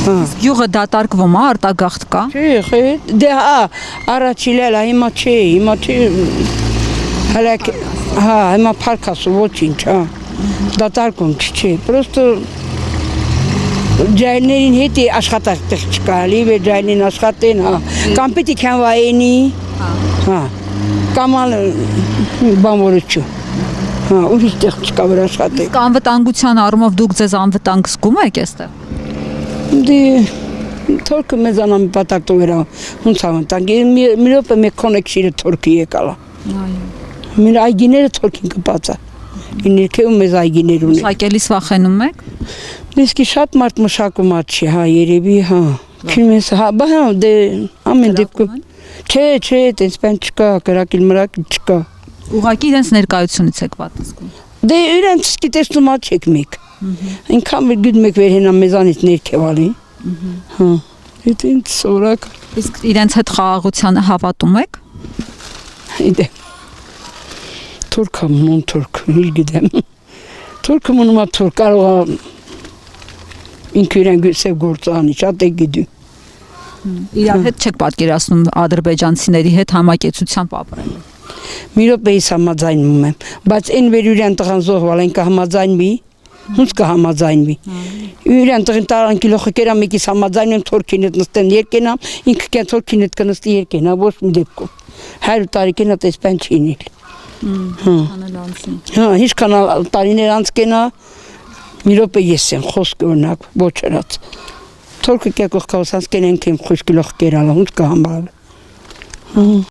Գյուղը դատարկվում է, արտագաղթ կա։ Չէ, դե առաջիլել հիմա չի, հələ հիմա փարքասու ոչինչ, դատարկում չի, պրոստը ջայլներին հետ աշխատատեղ չկա, լիվ է ջայլին աշխատեն, կամ պետք են վայենի, կամ բան որոչու, ուրիշ տեղ չկա վր աշխատեք։ Իսկ անվտանգության առումով դուք ձեզ անվտանգ զգում եք այստեղ։ Դե թորքը մեզանամ պատարտով էր, հունց անվտանգ, մի րոպե մեկ կոնեքսիրը թորքի եկալա։ Մեր այգիները թորքին կպած է, ներքևում մեզ այգիներ ունի։ Մշակելիս վախենում եք։ Իսկի շատ մարդ մշակում չի, երևի, քիմես, դե ամեն դեպքում։ Չէ, տենց բան չկա, կրակիլ մրակիլ չկա։ Ուղղակի իրենց ներկայությունից եք պատասխանում։ Դե իրենց սկի տեսնում չեք մեկ։ Ինքան գնում եք վեր հենա մեզանից ներքև ալի։ Դա ինձ սորակ։ Իսկ իրենց հետ խաղաղությանը հավատում եք։ Իդե թուրքը մոն թուրք, իր գիտեմ։ Թուրքը մոնումա թուրք կարող է ինքը իրեն գույսև գործանի, շատ է գիտում։ Իրար հետ չեք պատկերացնում ադրբեջանցիների հետ համակեցությամբ ապրել։ Մի րոպեից համաձայնում եմ, բայց այն վեր իրեն տղան զոհվալ, այն կհամաձայնվի, ոնց կհամաձայնվի։ Իրեն տղին տարան կիլոխը կերա մեկից համաձայնում թորքին հետ նստեն երկենամ, ինքը կեն թորքին հետ կնստի երկենա, ոչ մի դեպքում։ 100 տարի կենա տես բան չի ինել։ Հիշքան տարիներ անց կենա, մի րոպե ես եմ, խոսք օրինակ, ոչ հրած։ Թորքը կեկող կավսանց կենենք եմ խույս կիլոխ կերալը, ոնց կհամարել։